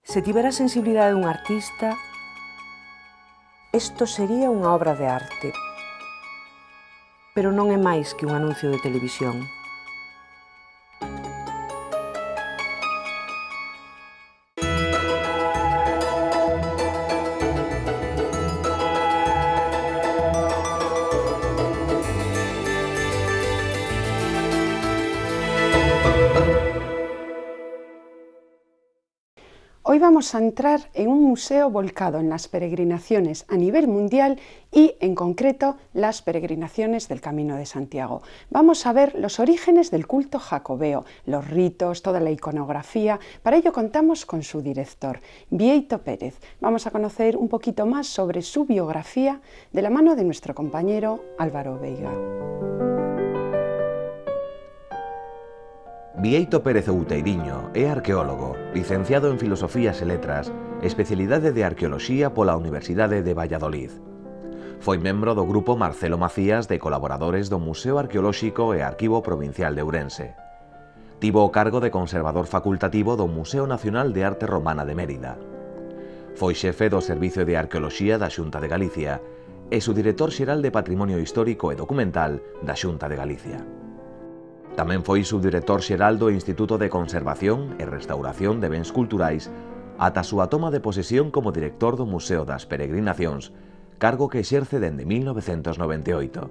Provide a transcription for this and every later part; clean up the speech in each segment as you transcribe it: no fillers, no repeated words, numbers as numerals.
Se tivera a sensibilidade dun artista, isto sería unha obra de arte. Pero non é máis que un anuncio de televisión. Hoy vamos a entrar en un museo volcado en las peregrinaciones a nivel mundial y, en concreto, las peregrinaciones del Camino de Santiago. Vamos a ver los orígenes del culto jacobeo, los ritos, toda la iconografía. Para ello contamos con su director, Bieito Pérez. Vamos a conocer un poquito más sobre su biografía de la mano de nuestro compañero Álvaro Veiga. Bieito Pérez Outeiriño é arqueólogo, licenciado en Filosofías e Letras, especialidade de Arqueoloxía pola Universidade de Valladolid. Foi membro do grupo Marcelo Macías de colaboradores do Museo Arqueolóxico e Arquivo Provincial de Ourense. Tivo o cargo de conservador facultativo do Museo Nacional de Arte Romana de Mérida. Foi xefe do Servicio de Arqueoloxía da Xunta de Galicia e subdirector xeral de Patrimonio Histórico e Documental da Xunta de Galicia. Tamén foi subdirector xeral do Instituto de Conservación e Restauración de Bens Culturais ata a súa toma de posesión como director do Museo das Peregrinacións, cargo que exerce dende 1998.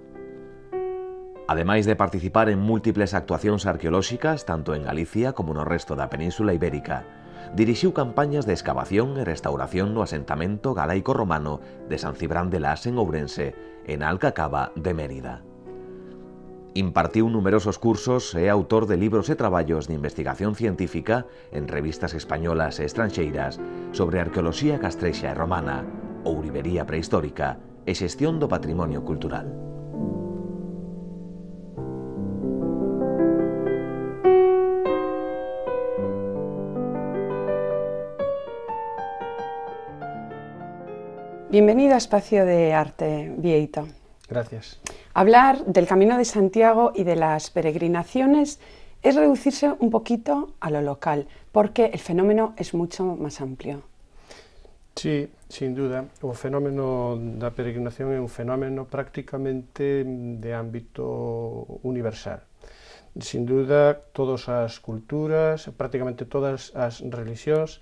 Ademais de participar en múltiples actuacións arqueolóxicas tanto en Galicia como no resto da Península Ibérica, dirixiu campañas de excavación e restauración no asentamento galaico-romano de San Cibrán de Las en Ourense e na Alcacaba de Mérida. Impartiu numerosos cursos e é autor de libros e traballos de investigación científica en revistas españolas e estranxeiras sobre arqueoloxía castrexa e romana, ourivería prehistórica e xestión do patrimonio cultural. Bienvenido a Espacio de Arte, Bieito. Gracias. Hablar del Camino de Santiago y de las peregrinaciones es reducirse un poquito a lo local, porque el fenómeno es mucho más amplio. Sí, sin duda. O fenómeno da peregrinación é un fenómeno prácticamente de ámbito universal. Sin duda, todas as culturas, prácticamente todas as religións,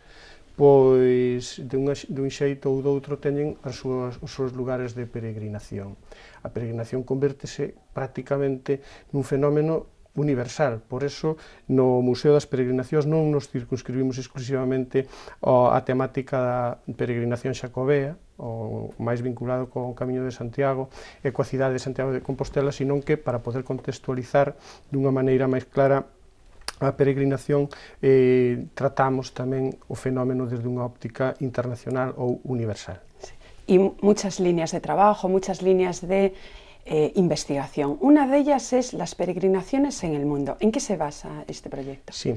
pois dun xeito ou doutro teñen os seus lugares de peregrinación. A peregrinación convértese prácticamente nun fenómeno universal, por eso no Museo das Peregrinacións non nos circunscribimos exclusivamente á temática da peregrinación xacobea, o máis vinculado co Camiño de Santiago e coa cidade de Santiago de Compostela, senón que para poder contextualizar dunha maneira máis clara a peregrinación tratamos tamén o fenómeno desde unha óptica internacional ou universal. Sí. Y muchas líneas de trabajo, muchas líneas de investigación. Una de ellas es las peregrinaciones en el mundo. ¿En qué se basa este proyecto? Sí.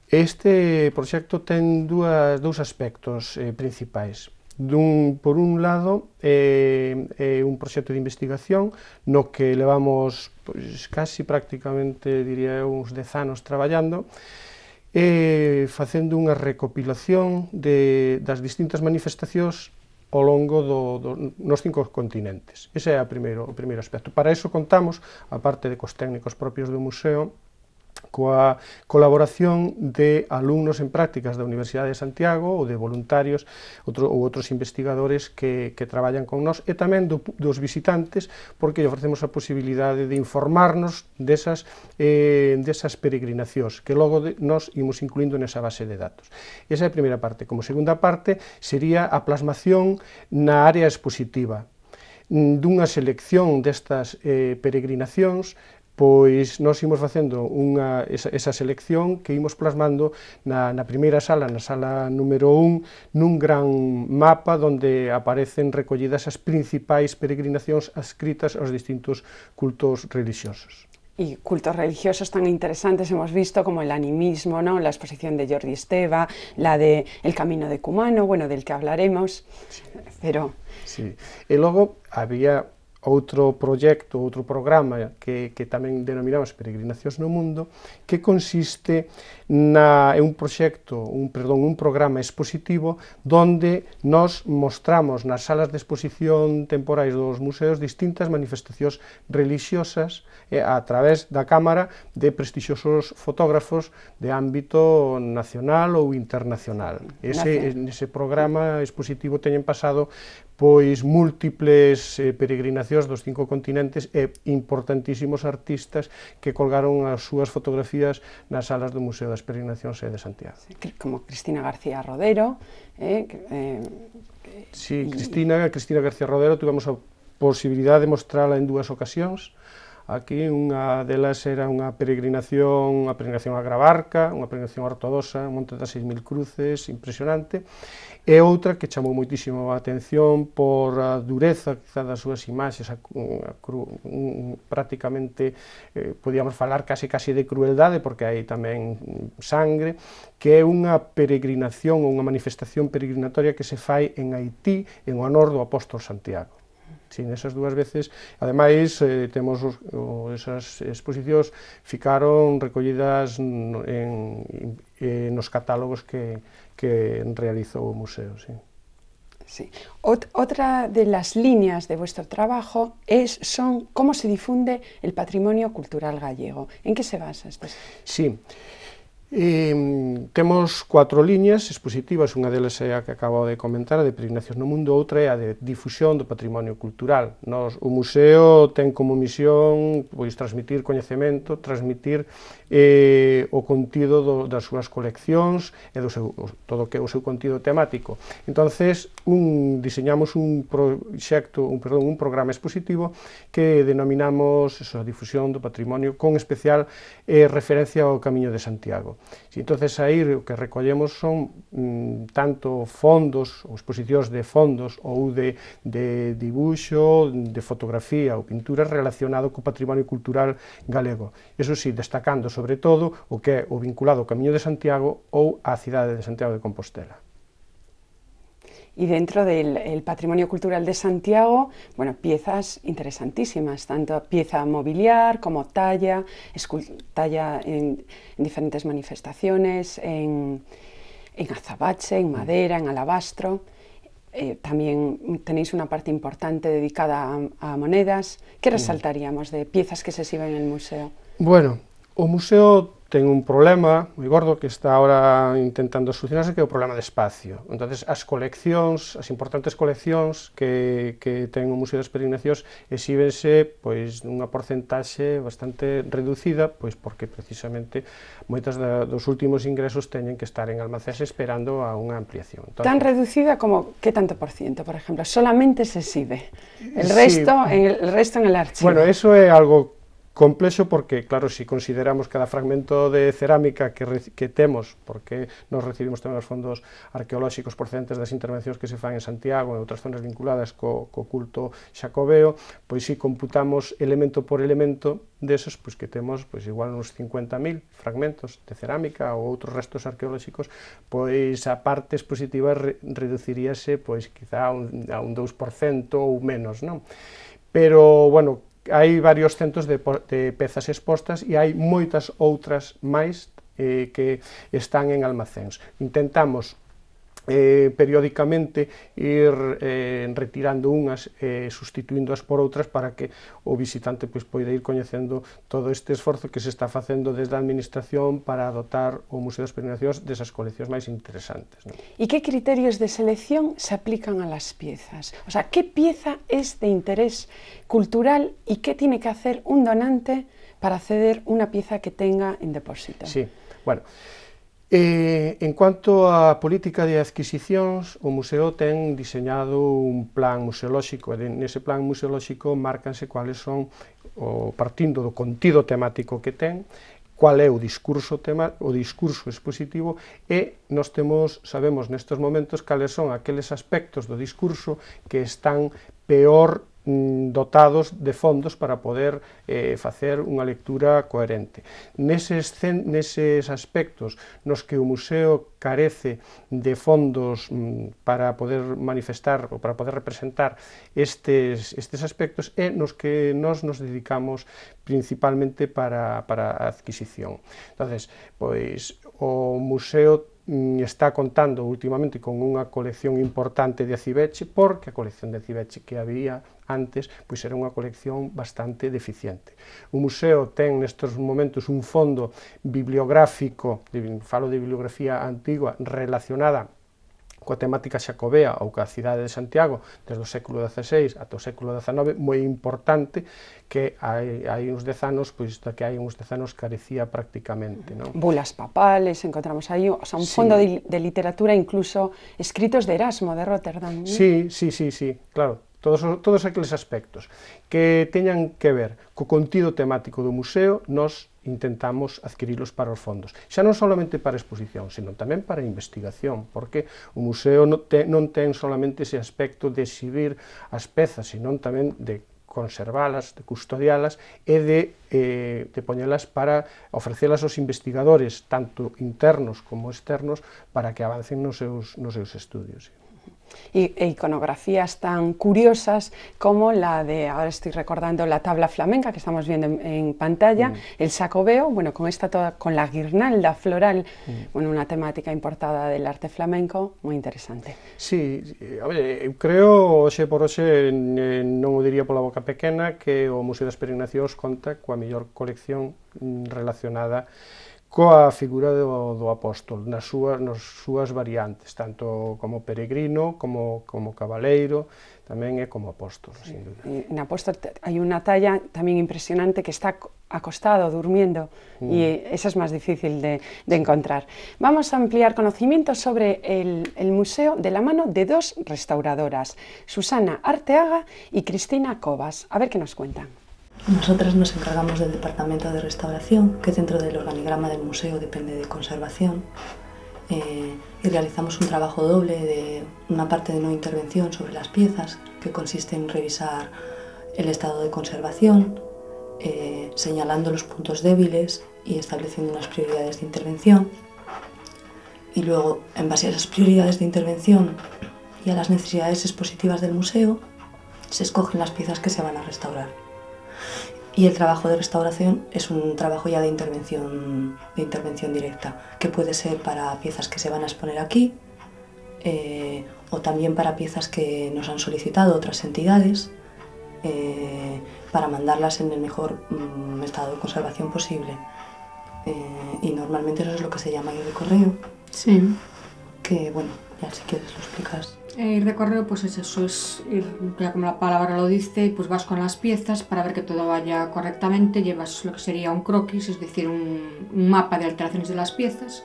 Este proxecto ten dous aspectos principais. Por un lado, é un proxecto de investigación no que levamos casi prácticamente, diría eu, uns 10 anos traballando, facendo unha recopilación das distintas manifestacións ao longo nos 5 continentes. Ese é o primeiro aspecto. Para iso contamos, aparte de cos técnicos propios do museo, coa colaboración de alumnos en prácticas da Universidade de Santiago ou de voluntarios ou outros investigadores que traballan con nós e tamén dos visitantes, porque ofrecemos a posibilidade de informarnos desas peregrinacións que logo nós imos incluindo nesa base de datos. Esa é a primeira parte. Como segunda parte sería a plasmación na área expositiva dunha selección destas peregrinacións. Pois nós imos facendo esa selección que imos plasmando na primeira sala, na sala número 1, nun gran mapa onde aparecen recollidas as principais peregrinacións adscritas aos distintos cultos religiosos. Y cultos religiosos tan interesantes hemos visto como el animismo, ¿no? La exposición de Jordi Esteva, la de El Camino de Cumano, bueno, del que hablaremos, Sí. pero... Sí. E logo había outro proxecto, outro programa que tamén denominamos Peregrinacións no Mundo, que consiste é un proxecto, un programa expositivo donde nos mostramos nas salas de exposición temporais dos museos distintas manifestacións religiosas a través da cámara de prestixiosos fotógrafos de ámbito nacional ou internacional. Ese programa expositivo teñen pasado pois múltiples peregrinacións dos 5 continentes e importantísimos artistas que colgaron as súas fotografías nas salas do Museo das Peregrinacións de Santiago. Como Cristina García Rodero. Sí, Cristina García Rodero, tuvemos a posibilidade de mostrala en 2 ocasións. Aquí unha delas era unha peregrinación a Gravarca, unha peregrinación ortodoxa, un monte das 6.000 cruces, impresionante, e outra que chamou moitísimo a atención por a dureza quizá das súas imaxes, prácticamente podíamos falar case de crueldade, porque hai tamén sangre, que é unha peregrinación ou unha manifestación peregrinatoria que se fai en Haití en honor do apóstolo Santiago. Sí, nesas 2 veces, ademais, temos esas exposicións ficaron recollidas nos catálogos que realizou o museo. Sí. Sí. Otra de las líneas de vuestro trabajo son cómo se difunde el patrimonio cultural gallego. ¿En qué se basa esto? Sí. Temos 4 liñas expositivas, unha delas é a que acabo de comentar, a de Peregrinacións no Mundo, outra é a de difusión do patrimonio cultural. O museo ten como misión transmitir coñecemento, transmitir o contido das súas coleccións e todo o que é o seu contido temático. Entonces, diseñamos un programa expositivo que denominamos a difusión do patrimonio con especial referencia ao Camiño de Santiago. Entonces, aí o que recollemos son tanto fondos, ou exposicións de fondos, ou de dibuixo, de fotografía ou pintura relacionado co patrimonio cultural galego. Eso sí, destacando sobre todo o que é o vinculado ao Camiño de Santiago ou á cidade de Santiago de Compostela. Y dentro del patrimonio cultural de Santiago, bueno, piezas interesantísimas, tanto pieza mobiliar como talla en diferentes manifestaciones, en azabache, en madera, en alabastro. También tenéis una parte importante dedicada a monedas. ¿Qué resaltaríamos de piezas que se exhiben en el museo? Bueno, o museo ten un problema moi gordo que está ahora intentando solucionarse, que é o problema de espacio. Entonces, as coleccións, as importantes coleccións que ten o Museo das Peregrinacións exhíbense nunha porcentaxe bastante reducida, porque precisamente moitas dos últimos ingresos teñen que estar en almacéns esperando a unha ampliación. Tan reducida como qué tanto por ciento, por ejemplo? Solamente se exhibe, el resto en el archivo. Bueno, eso é algo complexo porque, claro, se consideramos cada fragmento de cerámica que temos, porque nos recibimos tamén os fondos arqueolóxicos procedentes das intervencións que se fan en Santiago e outras zonas vinculadas co culto xacobeo, pois si computamos elemento por elemento desos, que temos igual uns 50.000 fragmentos de cerámica ou outros restos arqueolóxicos, a parte expositiva reduciríase quizá a un 2% ou menos, non? Pero, bueno, hai varios centos de pezas expostas e hai moitas outras máis que están en almacéns. Intentamos periódicamente ir retirando unhas e sustituíndoas por outras para que o visitante poida ir coñecendo todo este esforzo que se está facendo desde a administración para dotar o Museo das Peregrinacións desas coleccións máis interesantes. ¿Y qué criterios de selección se aplican a las piezas? O sea, ¿qué pieza es de interés cultural y qué tiene que hacer un donante para ceder una pieza que tenga en depósito? Sí, bueno, en cuanto á política de adquisicións, o museo ten diseñado un plan museolóxico e nese plan museolóxico márcanse cuáles son, partindo do contido temático que ten, cuál é o discurso expositivo e nós sabemos nestes momentos cales son aqueles aspectos do discurso que están peor dotados de fondos para poder facer unha lectura coherente. Neses aspectos nos que o museo carece de fondos para poder manifestar ou para poder representar estes aspectos é nos que nos dedicamos principalmente para a adquisición. Entonces, pois, o museo está contando últimamente con unha colección importante de Acibeche, porque a colección de Acibeche que había antes pois era unha colección bastante deficiente. O museo ten nestes momentos un fondo bibliográfico, falo de bibliografía antigua, relacionada coa temática xacobea ou coa cidade de Santiago desde o século XVI ata o século XIX, moi importante, que hai uns 10 anos, pois que hai uns 10 anos carecía prácticamente, non? Bulas papales, encontramos aí, o sea, un fondo de literatura, incluso escritos de Erasmo de Rotterdam, ¿no? Sí, claro. Todos aqueles aspectos que teñan que ver co contido temático do museo, nos intentamos adquirilos para os fondos. Xa non solamente para exposición, sino tamén para investigación, porque o museo non ten solamente ese aspecto de exhibir as pezas, sino tamén de conservalas, de custodialas e de poñelas para ofrecelas aos investigadores, tanto internos como externos, para que avancen nos seus estudios. E iconografías tan curiosas como la de, ahora estoy recordando, la tabla flamenca que estamos viendo en pantalla, el sacobeo, bueno, con la guirnalda floral, bueno, una temática importada del arte flamenco, moi interesante. Sí, eu creo, hoxe por hoxe, non o diría pola boca pequena, que o Museo das Peregrinacións conta coa mellor colección relacionada coa figura do apóstolo, nas súas variantes, tanto como peregrino, como cabaleiro, tamén é como apóstolo, sin dúda. En apóstolo hai unha talla tamén impresionante que está acostado, durmiendo, y esa es más difícil de encontrar. Vamos a ampliar conocimientos sobre el museo de la mano de dos restauradoras, Susana Arteaga y Cristina Cobas. A ver qué nos cuentan. Nosotras nos encargamos del departamento de restauración, que dentro del organigrama del museo depende de conservación, y realizamos un trabajo doble de una parte de no intervención sobre las piezas, que consiste en revisar el estado de conservación, señalando los puntos débiles y estableciendo unas prioridades de intervención, y luego, en base a esas prioridades de intervención y a las necesidades expositivas del museo, se escogen las piezas que se van a restaurar. Y el trabajo de restauración es un trabajo ya de intervención directa, que puede ser para piezas que se van a exponer aquí, o también para piezas que nos han solicitado otras entidades, para mandarlas en el mejor estado de conservación posible. Y normalmente eso es lo que se llama ir de correo. Sí. Que, bueno, ya si quieres lo explicas. Ir de correo, pues es eso, es ir, ya como la palabra lo dice, pues vas con las piezas para ver que todo vaya correctamente, llevas lo que sería un croquis, es decir, un mapa de alteraciones de las piezas,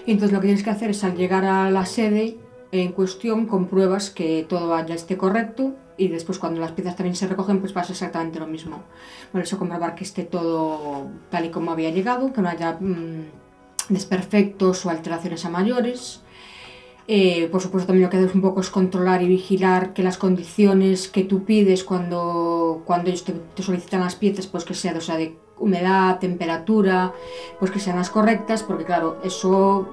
y entonces lo que tienes que hacer es, al llegar a la sede en cuestión, compruebas que todo ya esté correcto, y después cuando las piezas también se recogen, pues pasa exactamente lo mismo. Por eso comprobar que esté todo tal y como había llegado, que no haya desperfectos o alteraciones a mayores. Por supuesto, también lo que haces un poco es controlar y vigilar que las condiciones que tú pides cuando ellos te solicitan las piezas, pues que sean, o sea, de humedad, temperatura, pues que sean las correctas, porque claro, eso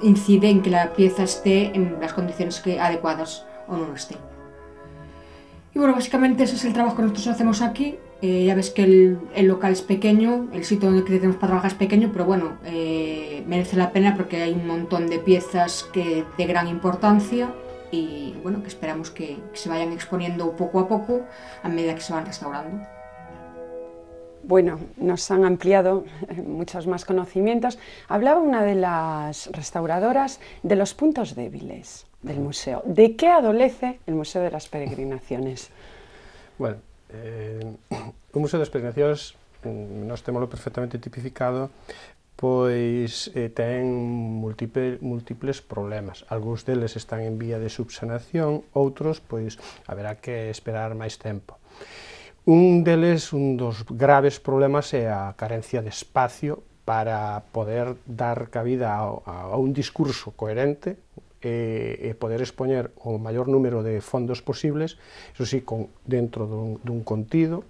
incide en que la pieza esté en las condiciones adecuadas o no lo esté. Y bueno, básicamente ese es el trabajo que nosotros hacemos aquí. Ya ves que el local es pequeño, el sitio donde tenemos para trabajar es pequeño, pero bueno, merece la pena porque hay un montón de piezas de gran importancia y bueno, que esperamos que se vayan exponiendo poco a poco a medida que se van restaurando. Bueno, nos han ampliado muchos más conocimientos. Hablaba una de las restauradoras de los puntos débiles del museo. ¿De qué adolece el Museo de las Peregrinaciones? Bueno, o Museo das Peregrinacións, nós témolo perfectamente tipificado, pois ten múltiples problemas. Algúns deles están en vía de subsanación, outros, pois, haberá que esperar máis tempo. Un dos graves problemas é a carencia de espacio para poder dar cabida a un discurso coherente e poder expoñer o maior número de fondos posibles, eso sí, dentro dun contido,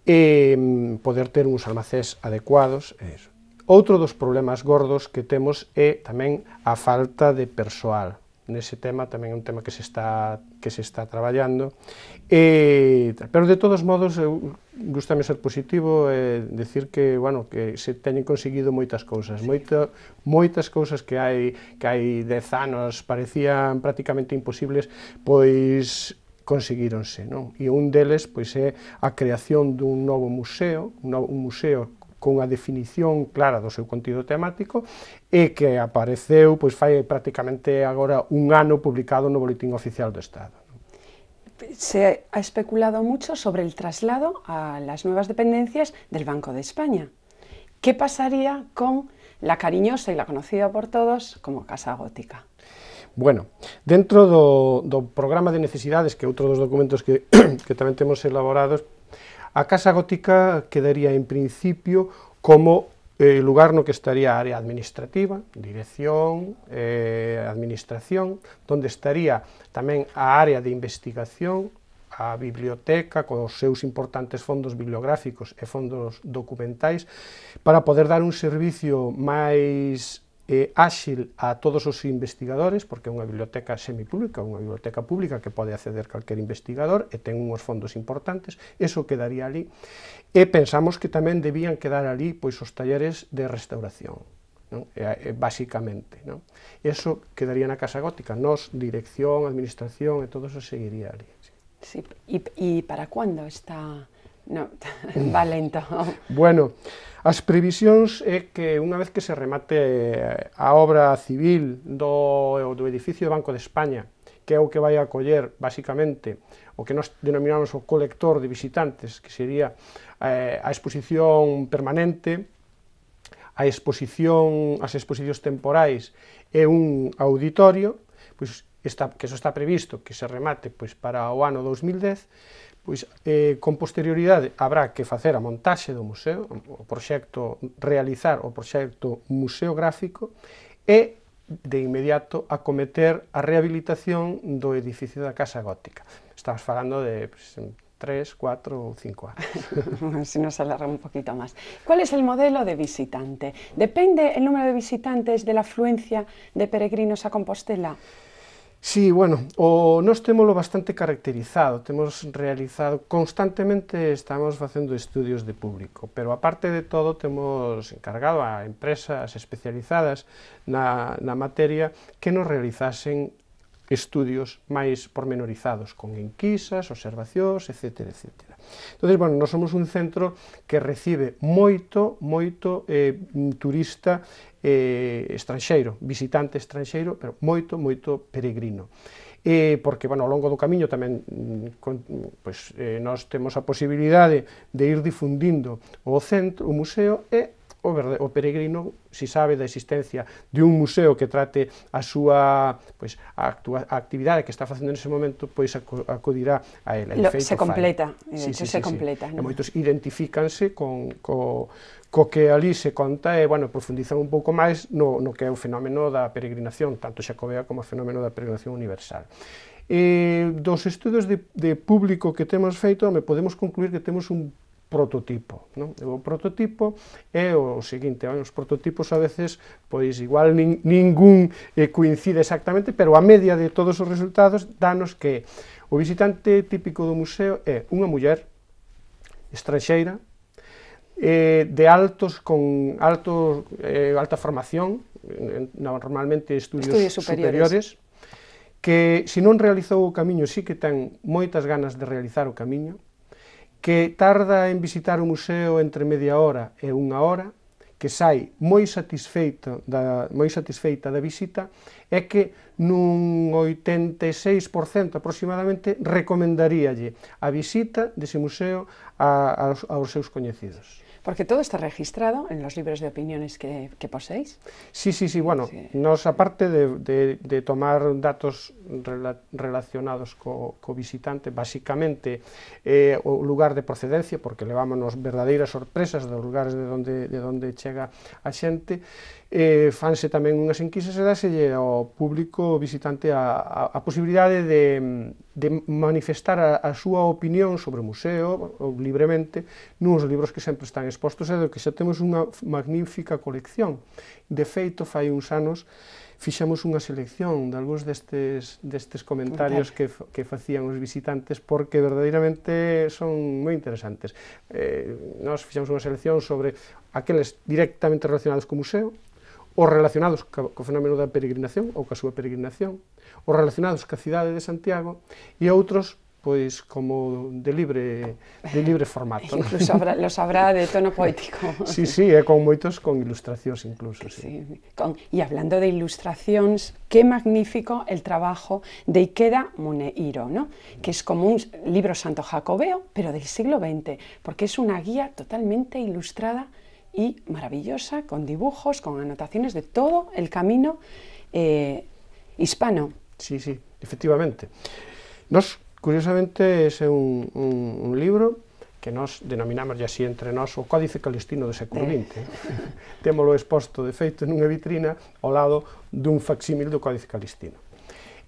e poder ter uns almacéns adecuados. Outro dos problemas gordos que temos é tamén a falta de persoal. Nese tema tamén é un tema que se está traballando, pero de todos modos gustame ser positivo e decir que, bueno, que se teñen conseguido moitas cousas, moitas cousas que hai 10 anos parecían prácticamente imposibles, pois conseguíronse, non? E un deles pois é a creación dun novo museo, un museo con a definición clara do seu contido temático e que apareceu, pois fai prácticamente agora un ano publicado no Boletín Oficial do Estado. Se ha especulado mucho sobre el traslado a las nuevas dependencias del Banco de España. ¿Qué pasaría con la cariñosa y la conocida por todos como Casa Gótica? Bueno, dentro do programa de necesidades, que é outro dos documentos que tamén temos elaborados, a Casa Gótica quedaría en principio como lugar no que estaría a área administrativa, dirección, administración, donde estaría tamén a área de investigación, a biblioteca, cos seus importantes fondos bibliográficos e fondos documentais, para poder dar un servicio máis áxil a todos os investigadores, porque é unha biblioteca semipública, unha biblioteca pública que pode acceder calquer investigador e ten uns fondos importantes, eso quedaría ali, e pensamos que tamén debían quedar ali pois os talleres de restauración, non? Basicamente, non? Eso quedaría na Casa Gótica, nos, dirección, administración e todo eso seguiría ali. Sí. ¿Y para cuándo está...? No, va lento. Bueno, as previsións é que unha vez que se remate a obra civil do edificio do Banco de España, que é o que vai acoller, basicamente, o que nós denominamos o colector de visitantes, que sería a exposición permanente, as exposicións temporais e un auditorio, pois, que eso está previsto que se remate pois, para o ano 2010, pois, con posterioridade habrá que facer a montaxe do museo, realizar o proxecto museográfico e, de inmediato, acometer a rehabilitación do edificio da Casa Gótica. Estamos falando de 3, 4 ou 5 anos. Si nos alarga un poquito más. ¿Cuál es el modelo de visitante? ¿Depende el número de visitantes de la afluencia de peregrinos a Compostela? Sí, bueno, nós témolo bastante caracterizado, temos realizado, constantemente estamos facendo estudios de público, pero aparte de todo temos encargado a empresas especializadas na materia que nos realizasen estudios máis pormenorizados, con enquisas, observacións, etc. Entón, bueno, nós somos un centro que recibe moito turista estranxeiro, visitante estranxeiro, pero moito peregrino. Porque, bueno, ao longo do camiño tamén nós temos a posibilidade de ir difundindo o centro, o museo, e o peregrino, si sabe da existencia de un museo que trate a súa a actividade que está facendo nese momento, pois acudirá a ela. Se completa, se completa. E moitos identifícanse co que ali se conta e, bueno, profundizan un pouco máis no que é o fenómeno da peregrinación, tanto xacobea como o fenómeno da peregrinación universal. Dos estudos de público que temos feito, podemos concluir que temos un prototipo, non? O prototipo é o seguinte, os prototipos a veces, pois igual ningún coincide exactamente, pero a media de todos os resultados danos que o visitante típico do museo é unha muller estranxeira, de alta formación, normalmente estudios superiores, que se non realizou o camiño, sí que ten moitas ganas de realizar o camiño, que tarda en visitar o museo entre media hora e unha hora, que sai moi satisfeita da visita, é que nun 86% aproximadamente recomendaríalle a visita dese museo aos seus coñecidos. Porque todo está registrado en los libros de opiniones que poseéis. Sí, bueno, nos aparte de tomar datos relacionados co visitante, basicamente o lugar de procedencia, porque levámonos verdadeiras sorpresas dos lugares de onde chega a xente, fanse tamén unhas enquisas e dáselle ao público visitante a posibilidade de manifestar a súa opinión sobre o museo libremente nuns libros que sempre están expostos e do que xa temos unha magnífica colección. De feito, fai uns anos fixemos unha selección de algúns destes comentarios que facían os visitantes porque verdadeiramente son moi interesantes. Nós fixemos unha selección sobre aqueles directamente relacionados co museo, os relacionados co fenómeno da peregrinación ou coa súa peregrinación, os relacionados ca cidade de Santiago e outros pois como de libre formato. Incluso los habrá de tono poético. Sí, e con moitos con ilustracións incluso. Y hablando de ilustracións, qué magnífico el trabajo de Ikeda Muneiro, ¿no? Que es como un libro santo jacobeo, pero del siglo XX, porque es una guía totalmente ilustrada y maravillosa, con dibujos, con anotaciones de todo el camino hispano. Sí, efectivamente. Nos curiosamente, ese é un libro que nós denominamos así entre nós o Códice Calistino do século XX. Témolo exposto, de feito, nunha vitrina ao lado dun facsímil do Códice Calistino.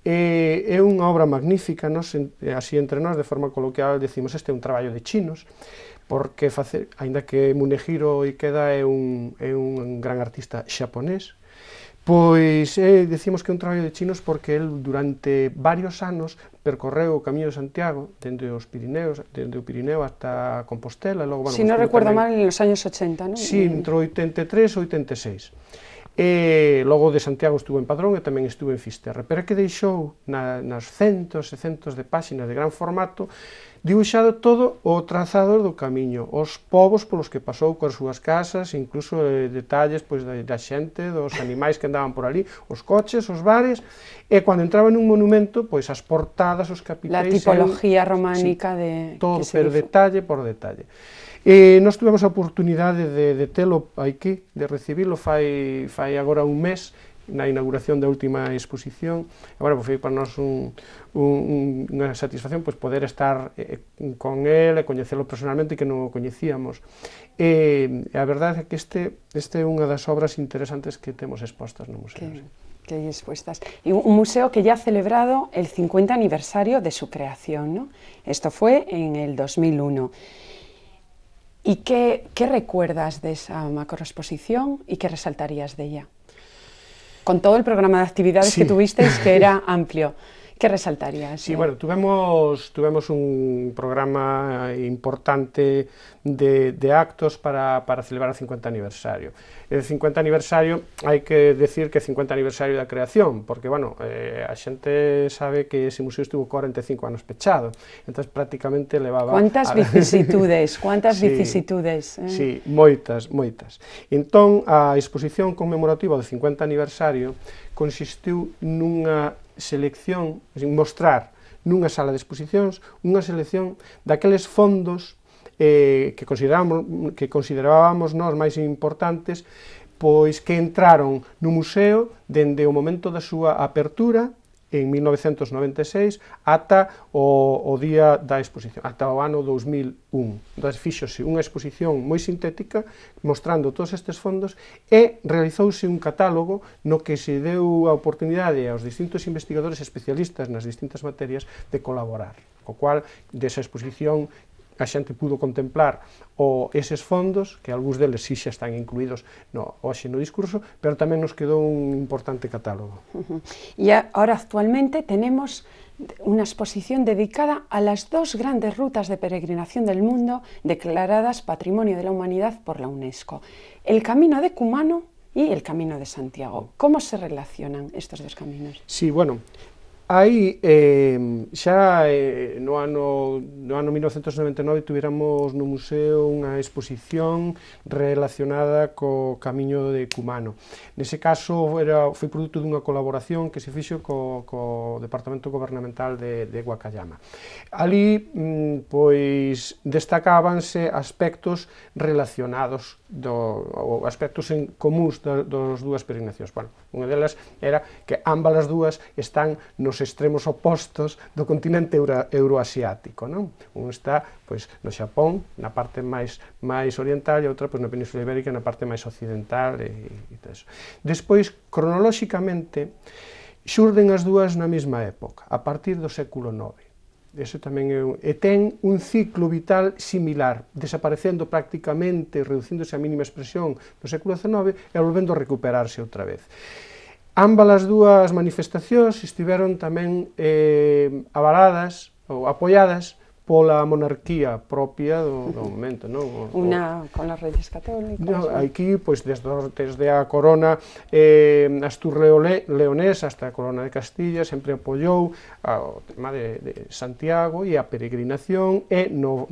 É unha obra magnífica, nós, así entre nós, de forma coloquial, decimos este é un traballo de chinos, porque, aínda que Munehiro Ikeda é un gran artista xaponés, pois decimos que é un traballo de chinos porque el durante varios anos percorreu o Camiño de Santiago dende o Pirineo hasta Compostela. Logo, si no recuerdo mal, en los años 80, ¿no? Sí, entre 83 e 86. Logo de Santiago estuvo en Padrón e tamén estuvo en Fisterra, pero é que deixou nas centos e centos de páxinas de gran formato dibuixado todo o trazado do camiño, os povos polos que pasou coas súas casas, incluso detalles da xente, dos animais que andaban por ali, os coches, os bares, e cando entraba nun monumento, pois as portadas, os capiteis... La tipología románica de... Todo, pero detalle por detalle. Nós tivemos a oportunidade de telo aquí, de recibilo, fai agora un mes, na inauguración da última exposición. Agora, foi para nós unha satisfacción poder estar con el e coñecelo personalmente, que non o coñecíamos. A verdade é que este é unha das obras interesantes que temos expostas no museo. Que hay expuestas. Y un museo que ya ha celebrado el 50 aniversario de su creación, ¿no? Esto fue en el 2001. ¿Y qué recuerdas de esa macroexposición y qué resaltarías de ella? Con todo el programa de actividades que tuvisteis, que era amplio, ¿qué resaltarías? Sí, bueno, tuvemos un programa importante de actos para celebrar o 50 aniversario. El 50 aniversario, hai que decir que é 50 aniversario da creación, porque, bueno, a xente sabe que ese museo estuvo 45 anos pechado, entón prácticamente levaba... ¿Cuántas vicisitudes? Vicisitudes? Sí, moitas. Entón, a exposición conmemorativa do 50 aniversario consistiu nunha selección, mostrar nunha sala de exposicións unha selección daqueles fondos que considerábamos nós máis importantes, pois que entraron no museo dende o momento da súa apertura en 1996 ata o día da exposición, ata o ano 2001. Entón, fíxose unha exposición moi sintética mostrando todos estes fondos e realizouse un catálogo no que se deu a oportunidade aos distintos investigadores especialistas nas distintas materias de colaborar, co cual desa exposición a xente pudo contemplar eses fondos, que algúns deles sí xa están incluídos hoxe no discurso, pero tamén nos quedou un importante catálogo. Y ahora actualmente tenemos una exposición dedicada a las dos grandes rutas de peregrinación del mundo declaradas Patrimonio de la Humanidad por la UNESCO, el Camino de Cumano y el Camino de Santiago. ¿Cómo se relacionan estos dos caminos? Sí, bueno, aí xa no ano 1999 tuviéramos no museo unha exposición relacionada co Camiño de Cumano. Nese caso foi produto dunha colaboración que se fixo co Departamento Gobernamental de Wakayama. Ali, pois, destacábanse aspectos relacionados aspectos comuns das dúas peregrinacións. Bueno, unha delas era que ambas as dúas están nos extremos opostos do continente euroasiático, non? Un está pois, no Xapón, na parte máis oriental, e outra pois, na Península Ibérica, na parte máis occidental. Despois, cronolóxicamente, xurden as dúas na mesma época, a partir do século IX. Ese tamén e ten un ciclo vital similar, desaparecendo prácticamente, reducíndose a mínima expresión no século XIX e volvendo a recuperarse outra vez. Ambas as dúas manifestacións estiveron tamén avaladas ou apoiadas pola monarquía propia do momento, non? Unha con os reyes católicos. No, aquí, pois, desde a corona astur-leonesa hasta a corona de Castilla, sempre apoiou o tema de Santiago e a peregrinación, e no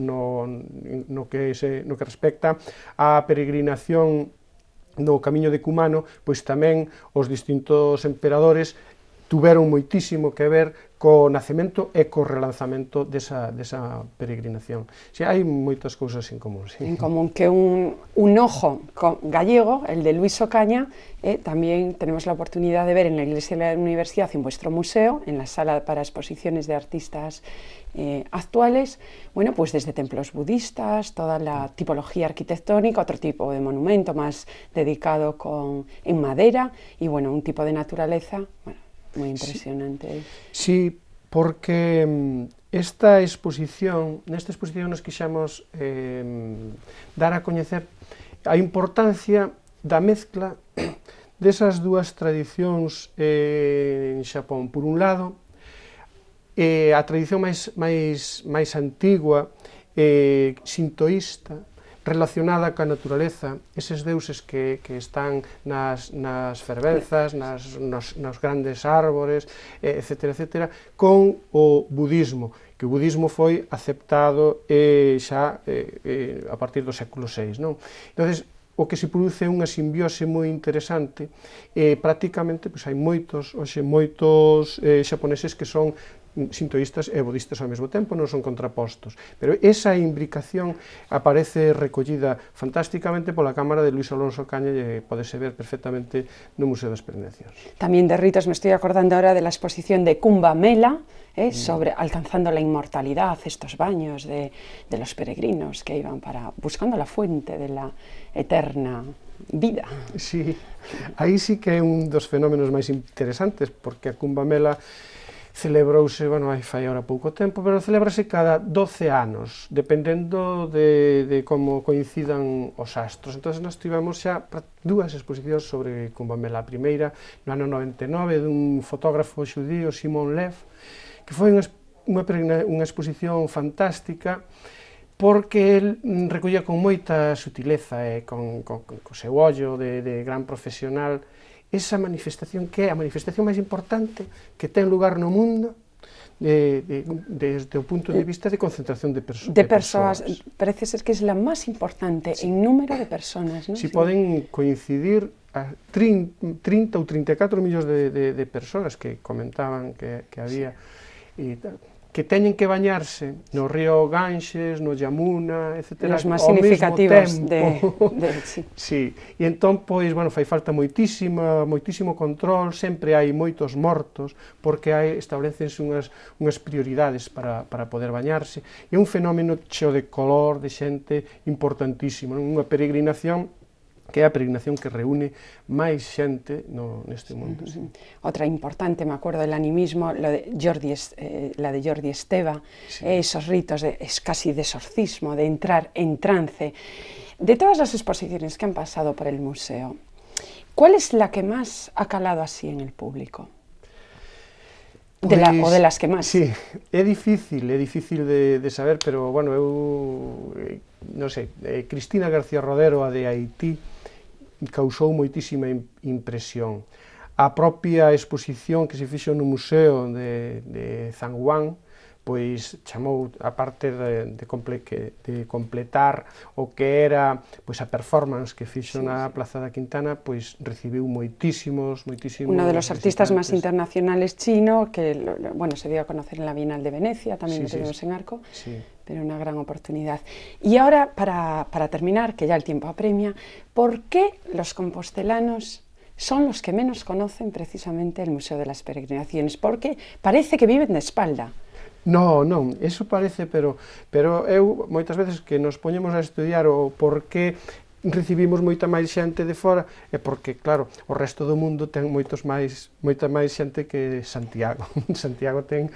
que respecta á peregrinación do Camiño de Cumano, pois tamén os distintos emperadores tuveron moitísimo que ver co nacemento e co relanzamento desa peregrinación. Hai moitas cousas en común. En común, que un ojo gallego, el de Luis Ocaña, también tenemos la oportunidad de ver en la Iglesia de la Universidad, en vuestro museo, en la sala para exposiciones de artistas actuales, bueno, pues desde templos budistas, toda la tipología arquitectónica, otro tipo de monumento más dedicado en madera, y bueno, un tipo de naturaleza, bueno, moi impresionante. Sí, porque nesta exposición nos quixemos dar a coñecer a importancia da mezcla desas dúas tradicións en Xapón. Por un lado, a tradición máis antigua, sintoísta, relacionada ca naturaleza, eses deuses que están nas fervenzas, nos grandes árbores, etcétera, con o budismo, que o budismo foi aceptado xa a partir do século VI, non? Entonces, o que se produce é unha simbiose moi interesante, prácticamente hai moitos xaponeses que son sintoístas e budistas ao mesmo tempo, non son contrapostos, pero esa imbricación aparece recollida fantásticamente pola cámara de Luis Alonso Caña e podese ver perfectamente no Museo das Peregrinacións. Tamén de ritos me estoy acordando ahora de la exposición de Kumbha Mela, sobre alcanzando la inmortalidad, estos baños de los peregrinos que iban buscando la fuente de la eterna vida. Sí, aí sí que é un dos fenómenos máis interesantes, porque a Kumbha Mela celebrouse, bueno, fai ahora pouco tempo, pero celebrase cada 12 anos, dependendo de como coincidan os astros. Entón, nós tivemos xa dúas exposicións sobre Kumbha Mela. A primeira, no ano 99, dun fotógrafo xudío, Simon Lev, que foi unha exposición fantástica, porque el recollía con moita sutileza e con o seu ollo de gran profesional esa manifestación que é a manifestación máis importante que ten lugar no mundo desde o punto de vista de concentración de persoas. Parece ser que é a máis importante en número de persoas, non? Si poden coincidir a 30 ou 34 millóns de persoas que comentaban que había, que teñen que bañarse no río Ganxes, no Yamuna, etc. Os máis significativos Sí, e entón, pois, bueno, fai falta moitísimo control, sempre hai moitos mortos, porque establecense unhas prioridades para poder bañarse, e é un fenómeno cheo de color, de xente importantísimo, unha peregrinación que é a peregrinación que reúne máis xente neste mundo. Outra importante, me acuerdo del animismo, la de Jordi Esteva, esos ritos casi de exorcismo, de entrar en trance. De todas las exposiciones que han pasado por el museo, ¿cuál es la que más ha calado así en el público? O de las que más? Sí, é difícil de saber, pero, bueno, eu non sei, Cristina García Rodero, a de Haití, causou moitísima impresión. A propia exposición que se fixo no museo de San Juan, pois chamou, a parte de completar o que era a performance que fixo na Plaza da Quintana, pois recibiu moitísimos uno de los artistas máis internacionales chino, que, bueno, se dio a conocer en la Bienal de Venecia, tamén lo tuvimos en Arco, pero una gran oportunidad. Y ahora, para terminar, que ya el tiempo apremia, ¿por qué los compostelanos son los que menos conocen precisamente el Museo de las Peregrinaciones? Porque parece que viven de espalda. Non, eso parece, pero eu moitas veces que nos poñemos a estudiar o por que recibimos moita máis xente de fora é porque, claro, o resto do mundo ten moita máis xente que Santiago. Santiago ten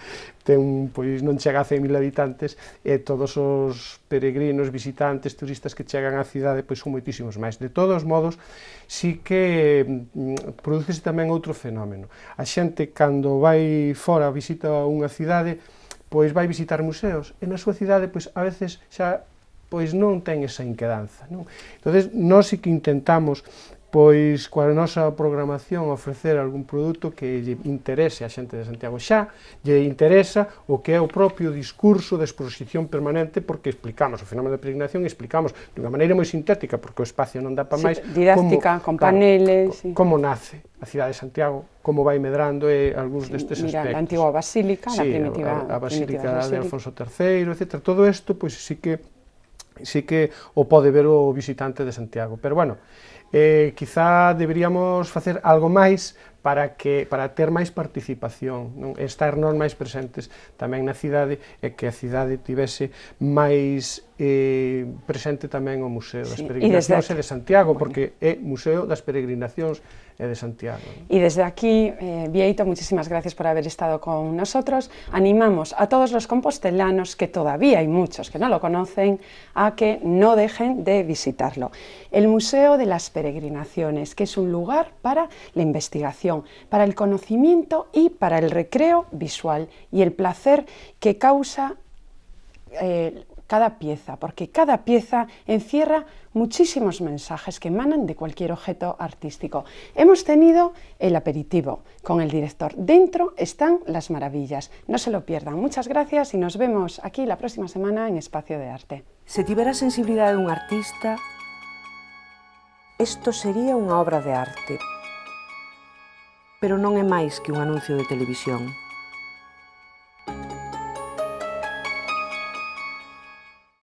pois non chega a 100.000 habitantes e todos os peregrinos, visitantes, turistas que chegan á cidade pois son moitísimos máis. De todos modos, sí que prodúcese tamén outro fenómeno. A xente, cando vai fora a visita a unha cidade, pois vai visitar museos e na súa cidade pois a veces xa pois non ten esa inquedanza, non? Entonces, nós sí que intentamos pois coa nosa programación ofrecer algún produto que lle interese a xente de Santiago. Xa lle interesa o que é o propio discurso de exposición permanente, porque explicamos o fenómeno de peregrinación e explicamos de unha maneira moi sintética, porque o espacio non dá para máis, didáctica, con paneles, como nace a cidade de Santiago, como vai medrando e algúns destes aspectos. Mira, a antiga basílica, a primitiva a basílica de Alfonso III, etc. Todo isto, pois sí que o pode ver o visitante de Santiago, pero bueno, quizá deberíamos facer algo máis para ter máis participación, non? Estar nós máis presentes tamén na cidade e que a cidade tivese máis presente tamén o Museo das Peregrinacións e de Santiago, porque é Museo das Peregrinacións e de Santiago. Y desde aquí, Bieito, muchísimas gracias por haber estado con nosotros. Animamos a todos los compostelanos, que todavía hay muchos que no lo conocen, a que no dejen de visitarlo. El Museo de las Peregrinaciones, que es un lugar para la investigación, para el conocimiento y para el recreo visual y el placer que causa cada pieza, porque cada pieza encierra muchísimos mensajes que emanan de cualquier objeto artístico. Hemos tenido el aperitivo con el director. Dentro están las maravillas. No se lo pierdan. Muchas gracias y nos vemos aquí la próxima semana en Espacio de Arte. Se tivera a sensibilidade dun artista, isto sería unha obra de arte, pero non é máis que un anuncio de televisión.